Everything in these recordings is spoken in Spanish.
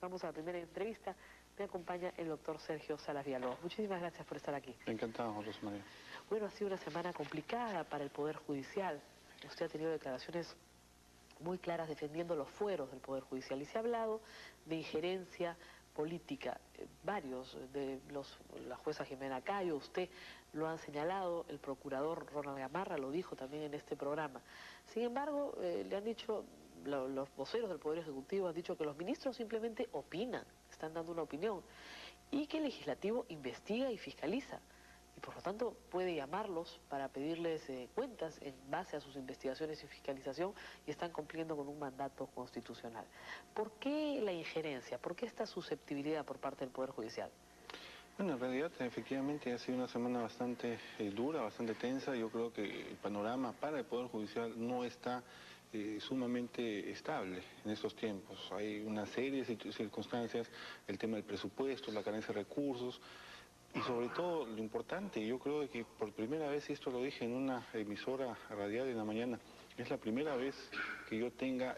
Vamos a la primera entrevista. Me acompaña el doctor Sergio Salas Villalobos. Muchísimas gracias por estar aquí. Encantado, Rosmaría. Bueno, ha sido una semana complicada para el Poder Judicial. Usted ha tenido declaraciones muy claras defendiendo los fueros del Poder Judicial y se ha hablado de injerencia política. Varios de la jueza Jimena Cayo, usted lo han señalado, el procurador Ronald Gamarra lo dijo también en este programa. Sin embargo, le han dicho, los voceros del Poder Ejecutivo han dicho que los ministros simplemente opinan, están dando una opinión, y que el legislativo investiga y fiscaliza. Y por lo tanto puede llamarlos para pedirles cuentas en base a sus investigaciones y fiscalización y están cumpliendo con un mandato constitucional. ¿Por qué la injerencia? ¿Por qué esta susceptibilidad por parte del Poder Judicial? Bueno, en realidad efectivamente ha sido una semana bastante dura, bastante tensa. Yo creo que el panorama para el Poder Judicial no está sumamente estable en estos tiempos. Hay una serie de circunstancias, el tema del presupuesto, la carencia de recursos. Y sobre todo, lo importante, yo creo que por primera vez, y esto lo dije en una emisora radial en la mañana, es la primera vez que yo tenga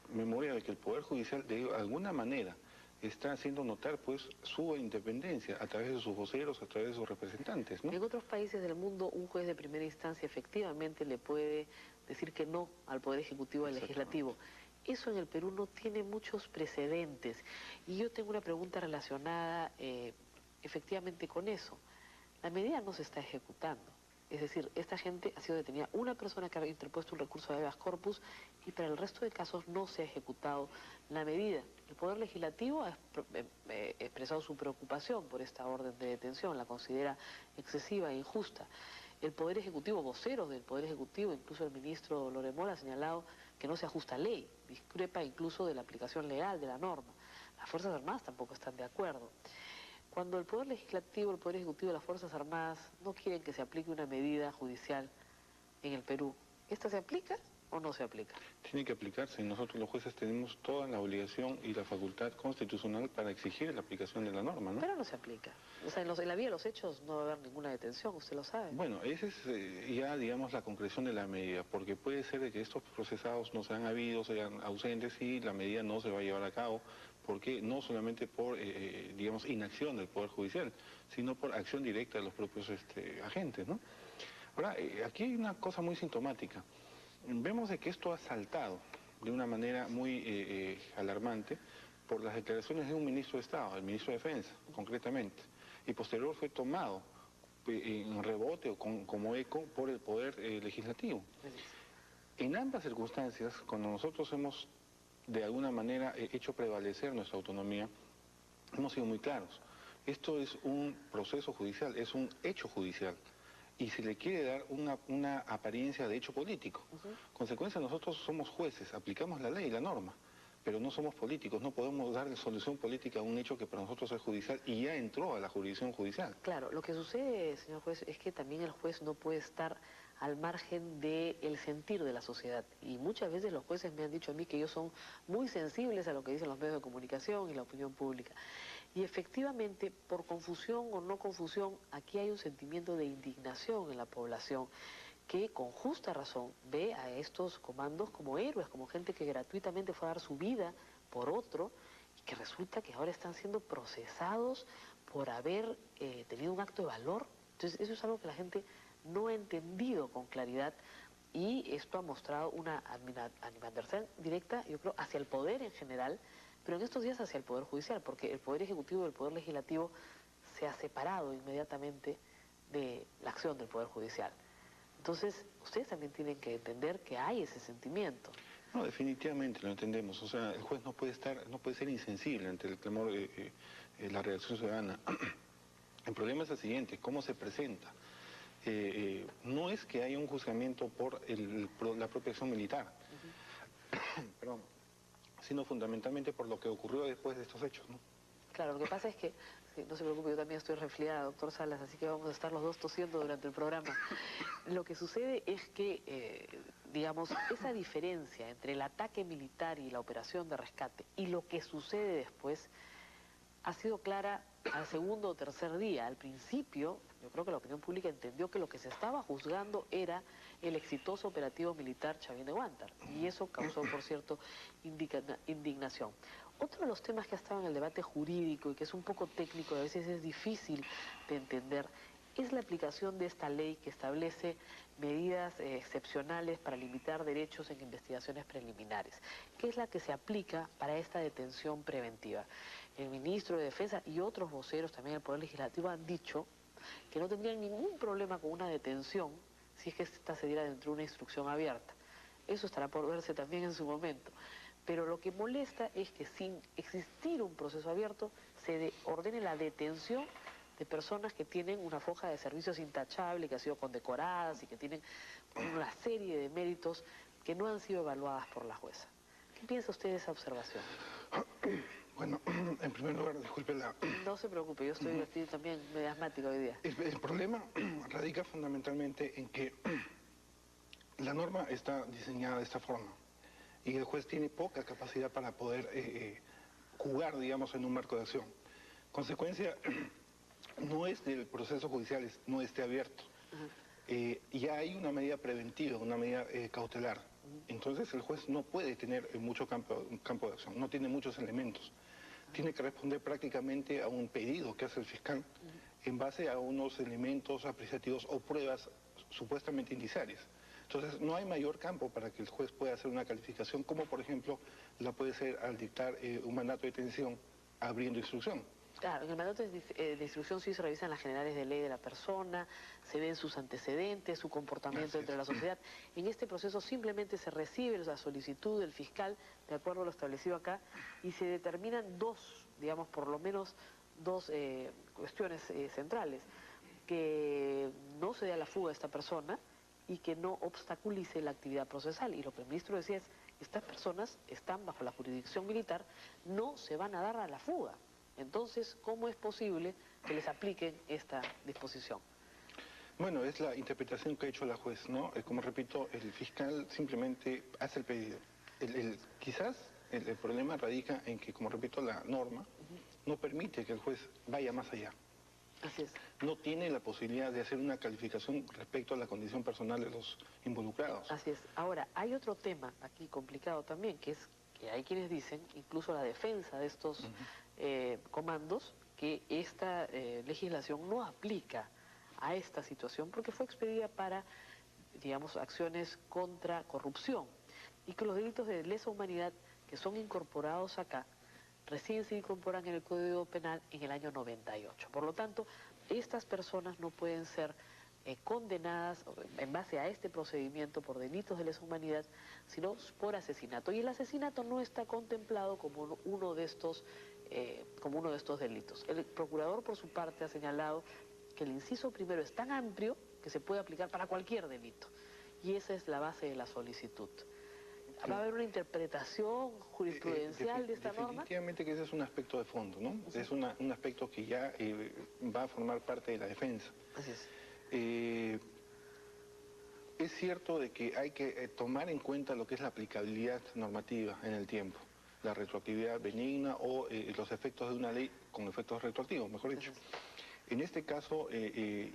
memoria de que el Poder Judicial de alguna manera está haciendo notar pues su independencia a través de sus voceros, a través de sus representantes, ¿no? En otros países del mundo, un juez de primera instancia efectivamente le puede decir que no al Poder Ejecutivo y al Legislativo. Eso en el Perú no tiene muchos precedentes. Y yo tengo una pregunta relacionada efectivamente con eso. La medida no se está ejecutando. Es decir, esta gente ha sido detenida. Una persona que ha interpuesto un recurso de habeas corpus y para el resto de casos no se ha ejecutado la medida. El Poder Legislativo ha expresado su preocupación por esta orden de detención, la considera excesiva e injusta. El Poder Ejecutivo, voceros del Poder Ejecutivo, incluso el ministro Loremol ha señalado que no se ajusta a ley, discrepa incluso de la aplicación legal de la norma. Las Fuerzas Armadas tampoco están de acuerdo. Cuando el Poder Legislativo, el Poder Ejecutivo y las Fuerzas Armadas no quieren que se aplique una medida judicial en el Perú, ¿esta se aplica o no se aplica? Tiene que aplicarse. Nosotros los jueces tenemos toda la obligación y la facultad constitucional para exigir la aplicación de la norma, ¿no? Pero no se aplica. O sea, en la vía de los hechos no va a haber ninguna detención, usted lo sabe. Bueno, esa es ya, digamos, la concreción de la medida, porque puede ser de que estos procesados no sean habidos, sean ausentes y la medida no se va a llevar a cabo, porque no solamente por, digamos, inacción del Poder Judicial, sino por acción directa de los propios agentes, ¿no? Ahora, aquí hay una cosa muy sintomática. Vemos de que esto ha saltado de una manera muy alarmante por las declaraciones de un ministro de Estado, el ministro de Defensa, concretamente, y posterior fue tomado en rebote o como eco por el Poder Legislativo. En ambas circunstancias, cuando nosotros hemos de alguna manera hecho prevalecer nuestra autonomía, hemos sido muy claros. Esto es un proceso judicial, es un hecho judicial y se le quiere dar una apariencia de hecho político. Consecuencia, nosotros somos jueces, aplicamos la ley, la norma, pero no somos políticos, no podemos darle solución política a un hecho que para nosotros es judicial y ya entró a la jurisdicción judicial. Claro, lo que sucede, señor juez, es que también el juez no puede estar al margen del sentir de la sociedad. Y muchas veces los jueces me han dicho a mí que ellos son muy sensibles a lo que dicen los medios de comunicación y la opinión pública. Y efectivamente, por confusión o no confusión, aquí hay un sentimiento de indignación en la población que con justa razón ve a estos comandos como héroes, como gente que gratuitamente fue a dar su vida por otro y que resulta que ahora están siendo procesados por haber tenido un acto de valor. Entonces eso es algo que la gente no ha entendido con claridad y esto ha mostrado una animadversión directa, yo creo, hacia el poder en general, pero en estos días hacia el Poder Judicial, porque el Poder Ejecutivo y el Poder Legislativo se ha separado inmediatamente de la acción del Poder Judicial. Entonces, ustedes también tienen que entender que hay ese sentimiento. No, definitivamente lo entendemos. O sea, el juez no puede ser insensible ante el clamor, la reacción ciudadana. El problema es el siguiente, ¿cómo se presenta? No es que haya un juzgamiento por la propia acción militar, perdón, sino fundamentalmente por lo que ocurrió después de estos hechos, ¿no? Claro, lo que pasa es que, no se preocupe, yo también estoy resfriada, doctor Salas, así que vamos a estar los dos tosiendo durante el programa. Lo que sucede es que, digamos, esa diferencia entre el ataque militar y la operación de rescate y lo que sucede después ha sido clara al segundo o tercer día. Al principio, yo creo que la opinión pública entendió que lo que se estaba juzgando era el exitoso operativo militar Chavín de Huántar, y eso causó, por cierto, indignación. Otro de los temas que ha estado en el debate jurídico y que es un poco técnico, a veces es difícil de entender, es la aplicación de esta ley que establece medidas excepcionales para limitar derechos en investigaciones preliminares, que es la que se aplica para esta detención preventiva. El ministro de Defensa y otros voceros también del Poder Legislativo han dicho que no tendrían ningún problema con una detención si es que esta se diera dentro de una instrucción abierta. Eso estará por verse también en su momento. Pero lo que molesta es que sin existir un proceso abierto se ordene la detención de personas que tienen una foja de servicios intachable, que han sido condecoradas y que tienen una serie de méritos que no han sido evaluadas por la jueza. ¿Qué piensa usted de esa observación? Bueno, en primer lugar, disculpe la... No se preocupe, yo estoy también medio asmático hoy día. El problema radica fundamentalmente en que la norma está diseñada de esta forma y el juez tiene poca capacidad para poder jugar, digamos, en un marco de acción. Consecuencia, no es que el proceso judicial no esté abierto. Ya hay una medida preventiva, una medida cautelar. Entonces el juez no puede tener mucho campo de acción, no tiene muchos elementos. Tiene que responder prácticamente a un pedido que hace el fiscal en base a unos elementos apreciativos o pruebas supuestamente indiciarias. Entonces no hay mayor campo para que el juez pueda hacer una calificación, como por ejemplo la puede ser al dictar un mandato de detención abriendo instrucción. Claro, en el mandato de instrucción sí se revisan las generales de ley de la persona, se ven sus antecedentes, su comportamiento entre la sociedad. En este proceso simplemente se recibe la solicitud del fiscal, de acuerdo a lo establecido acá, y se determinan dos, digamos, por lo menos dos cuestiones centrales. Que no se dé a la fuga a esta persona y que no obstaculice la actividad procesal. Y lo que el ministro decía es, estas personas están bajo la jurisdicción militar, no se van a dar a la fuga. Entonces, ¿cómo es posible que les apliquen esta disposición? Bueno, es la interpretación que ha hecho la juez, ¿no? Como repito, el fiscal simplemente hace el pedido. Quizás el problema radica en que, como repito, la norma no permite que el juez vaya más allá. Así es. No tiene la posibilidad de hacer una calificación respecto a la condición personal de los involucrados. Así es. Ahora, hay otro tema aquí complicado también, que es que hay quienes dicen, incluso la defensa de estos comandos, que esta legislación no aplica a esta situación porque fue expedida para, digamos, acciones contra corrupción y que los delitos de lesa humanidad que son incorporados acá recién se incorporan en el Código Penal en el año 98. Por lo tanto, estas personas no pueden ser condenadas en base a este procedimiento por delitos de lesa humanidad, sino por asesinato. Y el asesinato no está contemplado como uno de estos delitos. El procurador, por su parte, ha señalado que el inciso primero es tan amplio que se puede aplicar para cualquier delito. Y esa es la base de la solicitud. ¿Va a haber una interpretación jurisprudencial de esta norma? Definitivamente que ese es un aspecto de fondo, ¿no? Sí. Es un aspecto que ya va a formar parte de la defensa. Así es. Es cierto de que hay que tomar en cuenta lo que es la aplicabilidad normativa en el tiempo, la retroactividad benigna o los efectos de una ley con efectos retroactivos, mejor dicho. En este caso,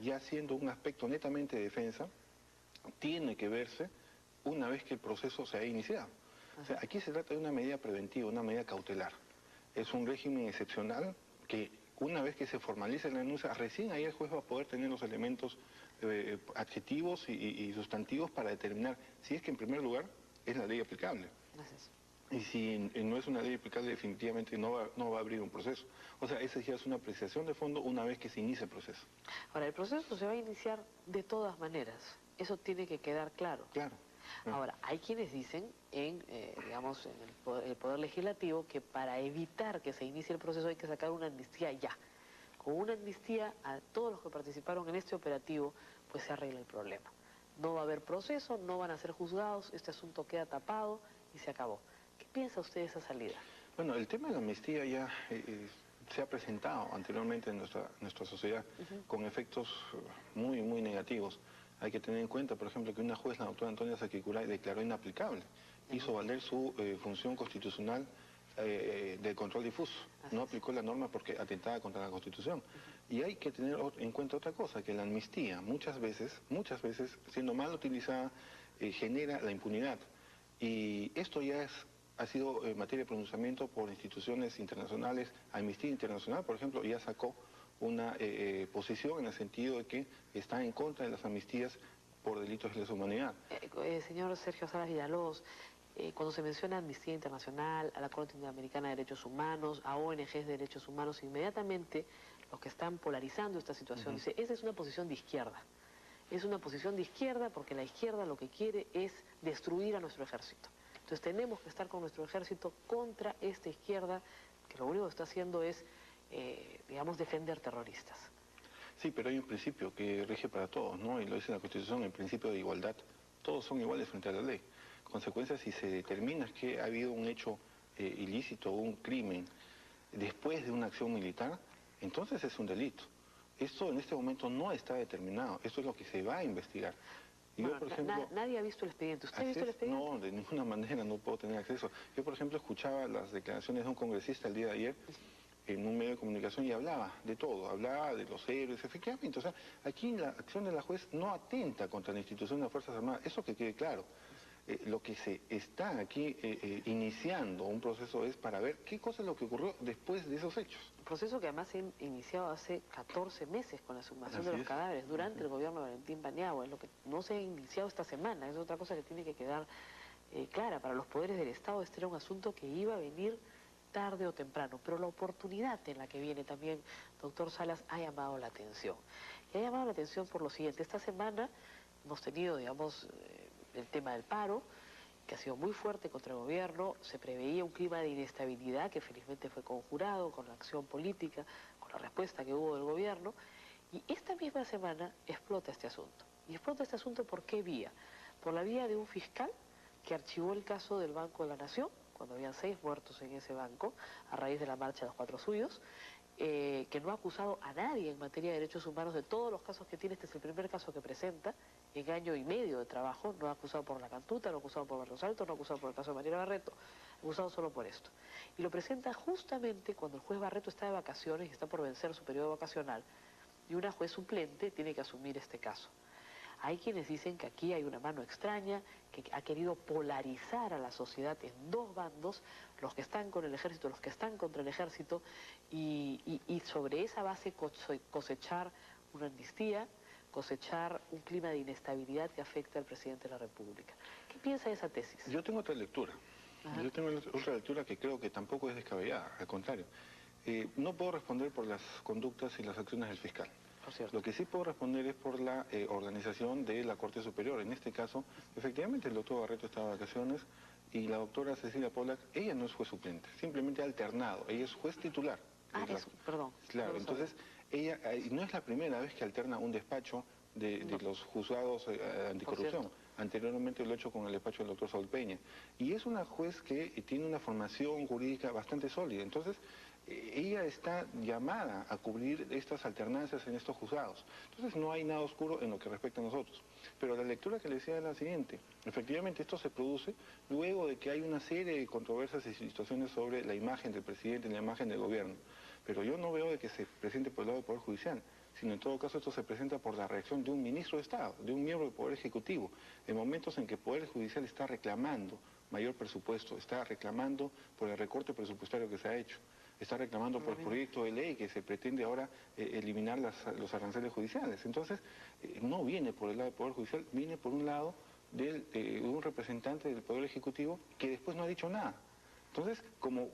ya siendo un aspecto netamente de defensa, tiene que verse una vez que el proceso se ha iniciado. O sea, aquí se trata de una medida preventiva, una medida cautelar. Es un régimen excepcional que una vez que se formalice la denuncia, recién ahí el juez va a poder tener los elementos adjetivos y sustantivos para determinar si es que en primer lugar es la ley aplicable. Gracias. Y si no es una ley aplicable, definitivamente no va a abrir un proceso. O sea, esa ya es una apreciación de fondo una vez que se inicia el proceso. Ahora, el proceso se va a iniciar de todas maneras. Eso tiene que quedar claro. Claro. Ahora, hay quienes dicen digamos, en el poder Legislativo que para evitar que se inicie el proceso hay que sacar una amnistía ya. Con una amnistía a todos los que participaron en este operativo, pues se arregla el problema. No va a haber proceso, no van a ser juzgados, este asunto queda tapado y se acabó. ¿Qué piensa usted de esa salida? Bueno, el tema de la amnistía ya se ha presentado anteriormente en nuestra sociedad con efectos muy negativos. Hay que tener en cuenta, por ejemplo, que una juez, la doctora Antonia Saquicuray, declaró inaplicable. Hizo valer su función constitucional del control difuso. No aplicó la norma porque atentaba contra la Constitución. Y hay que tener en cuenta otra cosa, que la amnistía muchas veces, siendo mal utilizada, genera la impunidad. Y esto ya es ha sido materia de pronunciamiento por instituciones internacionales. Amnistía Internacional, por ejemplo, ya sacó una posición en el sentido de que está en contra de las amnistías por delitos de lesa humanidad. Señor Sergio Salas Villalobos, cuando se menciona Amnistía Internacional, a la Corte Interamericana de Derechos Humanos, a ONGs de Derechos Humanos, inmediatamente los que están polarizando esta situación dicen, esa es una posición de izquierda. Es una posición de izquierda porque la izquierda lo que quiere es destruir a nuestro ejército. Entonces tenemos que estar con nuestro ejército contra esta izquierda que lo único que está haciendo es, digamos, defender terroristas. Sí, pero hay un principio que rige para todos, ¿no? Y lo dice la Constitución, el principio de igualdad. Todos son iguales frente a la ley. Consecuencia, si se determina que ha habido un hecho ilícito o un crimen después de una acción militar, entonces es un delito. Esto en este momento no está determinado, esto es lo que se va a investigar. Y Bueno, yo, por ejemplo, nadie ha visto el expediente. ¿Usted ha visto el expediente? No, de ninguna manera no puedo tener acceso. Yo, por ejemplo, escuchaba las declaraciones de un congresista el día de ayer en un medio de comunicación y hablaba de todo, hablaba de los héroes, efectivamente. O sea, aquí la acción de la juez no atenta contra la institución de las Fuerzas Armadas, eso que quede claro. Lo que se está aquí iniciando un proceso es para ver qué cosa es lo que ocurrió después de esos hechos. Un proceso que además se ha iniciado hace 14 meses con la exhumación de los cadáveres durante el gobierno de Valentín Paniagua. Es lo que no se ha iniciado esta semana, es otra cosa que tiene que quedar clara. Para los poderes del Estado este era un asunto que iba a venir tarde o temprano, pero la oportunidad en la que viene también, doctor Salas, ha llamado la atención. Y ha llamado la atención por lo siguiente: esta semana hemos tenido, digamos, el tema del paro, que ha sido muy fuerte contra el gobierno. Se preveía un clima de inestabilidad que felizmente fue conjurado con la acción política, con la respuesta que hubo del gobierno, y esta misma semana explota este asunto. Y explota este asunto ¿por qué vía? Por la vía de un fiscal que archivó el caso del Banco de la Nación, cuando habían 6 muertos en ese banco, a raíz de la marcha de los 4 suyos, que no ha acusado a nadie en materia de derechos humanos de todos los casos que tiene. Este es el primer caso que presenta en año y medio de trabajo. No ha acusado por La Cantuta, no ha acusado por Barrios Altos, no ha acusado por el caso de Mariela Barreto, ha acusado solo por esto. Y lo presenta justamente cuando el juez Barreto está de vacaciones y está por vencer su periodo vacacional, y una juez suplente tiene que asumir este caso. Hay quienes dicen que aquí hay una mano extraña, que ha querido polarizar a la sociedad en dos bandos, los que están con el ejército, los que están contra el ejército, y sobre esa base cosechar una amnistía, cosechar un clima de inestabilidad que afecta al presidente de la República. ¿Qué piensa de esa tesis? Yo tengo otra lectura. Ajá. Yo tengo otra lectura que creo que tampoco es descabellada, al contrario. No puedo responder por las conductas y las acciones del fiscal. Lo que sí puedo responder es por la organización de la Corte Superior. En este caso, efectivamente, el doctor Barreto está de vacaciones y la doctora Cecilia Pollack, ella no es juez suplente, simplemente ha alternado, ella es juez titular. Perdón. Claro, entonces, ella no es la primera vez que alterna un despacho de los juzgados anticorrupción. Anteriormente lo he hecho con el despacho del doctor Saúl Peña. Y es una juez que tiene una formación jurídica bastante sólida. Entonces, ella está llamada a cubrir estas alternancias en estos juzgados. Entonces, no hay nada oscuro en lo que respecta a nosotros. Pero la lectura que le decía es la siguiente. Efectivamente, esto se produce luego de que hay una serie de controversias y situaciones sobre la imagen del presidente y la imagen del gobierno. Pero yo no veo de que se presente por el lado del Poder Judicial, sino en todo caso esto se presenta por la reacción de un ministro de Estado, de un miembro del Poder Ejecutivo, en momentos en que el Poder Judicial está reclamando mayor presupuesto, está reclamando por el recorte presupuestario que se ha hecho, está reclamando por el proyecto de ley que se pretende ahora eliminar los aranceles judiciales. Entonces, no viene por el lado del Poder Judicial, viene por un lado de un representante del Poder Ejecutivo que después no ha dicho nada. Entonces, como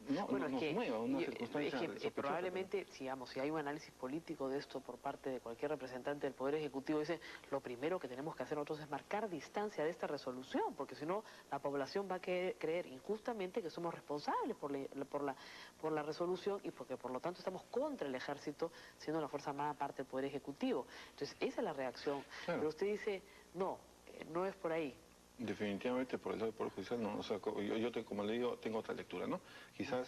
nos mueva una circunstancia probablemente, digamos, si hay un análisis político de esto por parte de cualquier representante del Poder Ejecutivo, dice, lo primero que tenemos que hacer nosotros es marcar distancia de esta resolución, porque si no, la población va a creer injustamente que somos responsables por la resolución y porque por lo tanto estamos contra el ejército, siendo la Fuerza Armada parte del Poder Ejecutivo. Entonces, esa es la reacción. Claro. Pero usted dice, no, no es por ahí. Definitivamente por el lado del Poder Judicial no, o sea, yo como le digo, tengo otra lectura, ¿no? Quizás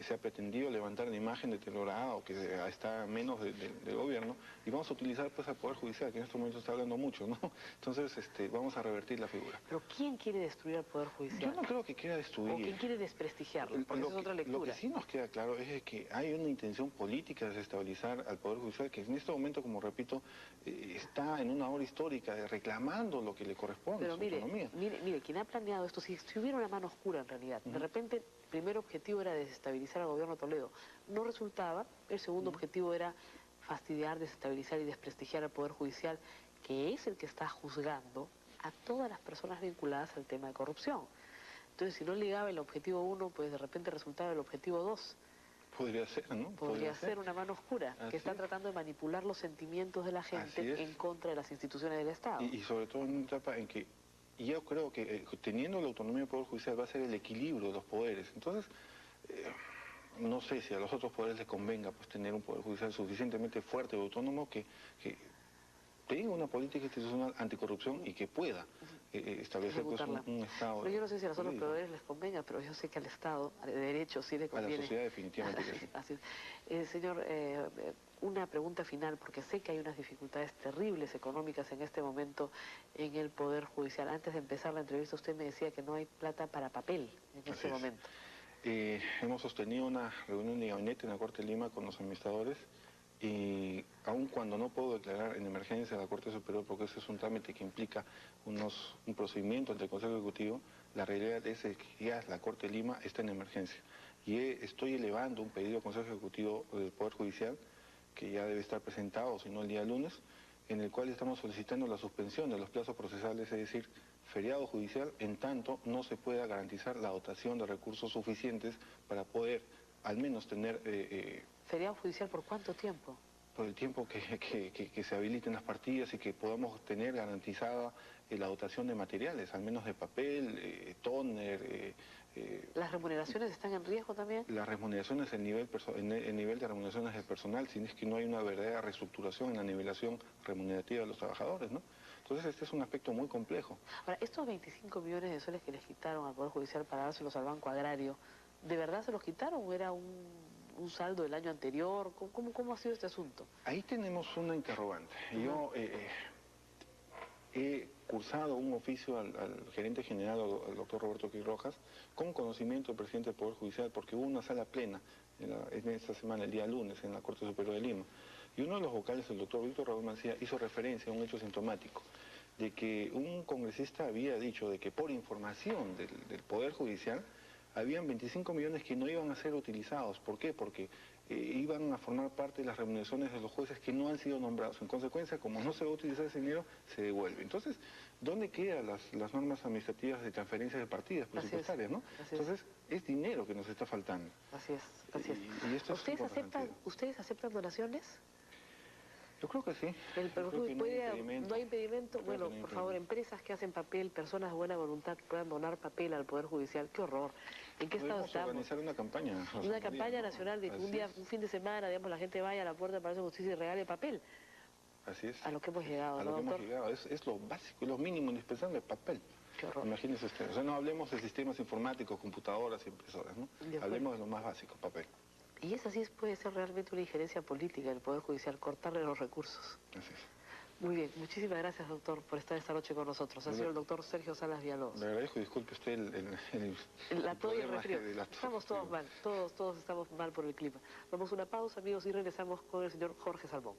se ha pretendido levantar la imagen deteriorada o que está a menos del gobierno, y vamos a utilizar pues al Poder Judicial, que en estos momentos está hablando mucho, ¿no? Entonces vamos a revertir la figura. Pero ¿quién quiere destruir al Poder Judicial? Yo no creo que quiera destruir. ¿O quién quiere desprestigiarlo? Porque esa es otra lectura. Lo que sí nos queda claro es que hay una intención política de desestabilizar al Poder Judicial, que en este momento, como repito, está en una hora histórica de reclamando lo que le corresponde. Pero a su autonomía. mire, quien ha planeado esto, si hubiera una mano oscura en realidad, de repente el primer objetivo era desestabilizar al gobierno de Toledo, no resultaba, el segundo objetivo era fastidiar, desestabilizar y desprestigiar al Poder Judicial, que es el que está juzgando a todas las personas vinculadas al tema de corrupción. Entonces, si no ligaba el objetivo 1, pues de repente resultaba el objetivo 2. Podría ser, ¿no? Podría ser una mano oscura que está tratando de manipular los sentimientos de la gente en contra de las instituciones del Estado. Y sobre todo en una etapa en que yo creo que teniendo la autonomía del Poder Judicial va a ser el equilibrio de los poderes. Entonces, no sé si a los otros poderes les convenga pues tener un Poder Judicial suficientemente fuerte y autónomo que tenga una política institucional anticorrupción y que pueda establecer pues, un Estado. Pero yo no sé si a los otros poderes les convenga, pero yo sé que al Estado, de derecho, sí le conviene. A la sociedad definitivamente que sí. Así es. Señor, una pregunta final, porque sé que hay unas dificultades terribles económicas en este momento en el Poder Judicial. Antes de empezar la entrevista usted me decía que no hay plata para papel en este momento. Hemos sostenido una reunión de gabinete en la Corte de Lima con los administradores y aun cuando no puedo declarar en emergencia a la Corte Superior, porque ese es un trámite que implica un procedimiento ante el Consejo Ejecutivo, la realidad es que ya la Corte de Lima está en emergencia. Y estoy elevando un pedido al Consejo Ejecutivo del Poder Judicial, que ya debe estar presentado, si no el día lunes, en el cual estamos solicitando la suspensión de los plazos procesales, es decir, feriado judicial, en tanto no se pueda garantizar la dotación de recursos suficientes para poder al menos tener... ¿Feriado judicial por cuánto tiempo? Por el tiempo que se habiliten las partidas y que podamos tener garantizada la dotación de materiales, al menos de papel, tóner... ¿Las remuneraciones están en riesgo también? Las remuneraciones, el nivel de remuneraciones del personal, si es que no hay una verdadera reestructuración en la nivelación remunerativa de los trabajadores, ¿no? Entonces este es un aspecto muy complejo. Ahora, estos 25 millones de soles que les quitaron al Poder Judicial para dárselos al Banco Agrario, ¿de verdad se los quitaron o era un saldo del año anterior? ¿Cómo ha sido este asunto? Ahí tenemos una interrogante. Yo he cursado un oficio al gerente general, al doctor Roberto Quirós Rojas, con conocimiento del presidente del Poder Judicial, porque hubo una sala plena en esta semana, el día lunes, en la Corte Superior de Lima. Y uno de los vocales, el doctor Víctor Raúl Mancía, hizo referencia a un hecho sintomático, de que un congresista había dicho de que por información del Poder Judicial, habían 25 millones que no iban a ser utilizados. ¿Por qué? Porque iban a formar parte de las remuneraciones de los jueces que no han sido nombrados. En consecuencia, como no se va a utilizar ese dinero, se devuelve. Entonces, ¿dónde quedan las normas administrativas de transferencias de partidas presupuestarias, no? Entonces, es dinero que nos está faltando. Así es, así es. Y esto ¿Ustedes aceptan donaciones? Yo creo que sí. ¿No hay impedimento? Bueno, por favor, empresas que hacen papel, personas de buena voluntad que puedan donar papel al Poder Judicial. ¡Qué horror! ¿En qué estado estamos? Organizar una campaña. Una campaña nacional de que un fin de semana, digamos, la gente vaya a la puerta de Palacio de Justicia y regale papel. Así es. A lo que hemos llegado, ¿no, doctor? A lo que hemos llegado. Es lo básico, lo mínimo indispensable, papel. Qué horror. Imagínense ustedes. O sea, no hablemos de sistemas informáticos, computadoras y impresoras, ¿no? Hablemos de lo más básico, papel. Y esa sí puede ser realmente una injerencia política del Poder Judicial, cortarle los recursos. Así es. Muy bien, muchísimas gracias, doctor, por estar esta noche con nosotros. Ha sido el doctor Sergio Salas Villalobos. Le agradezco, disculpe usted el tos y el resfrío. Estamos todos mal, todos estamos mal por el clima. Vamos a una pausa, amigos, y regresamos con el señor Jorge Salmón.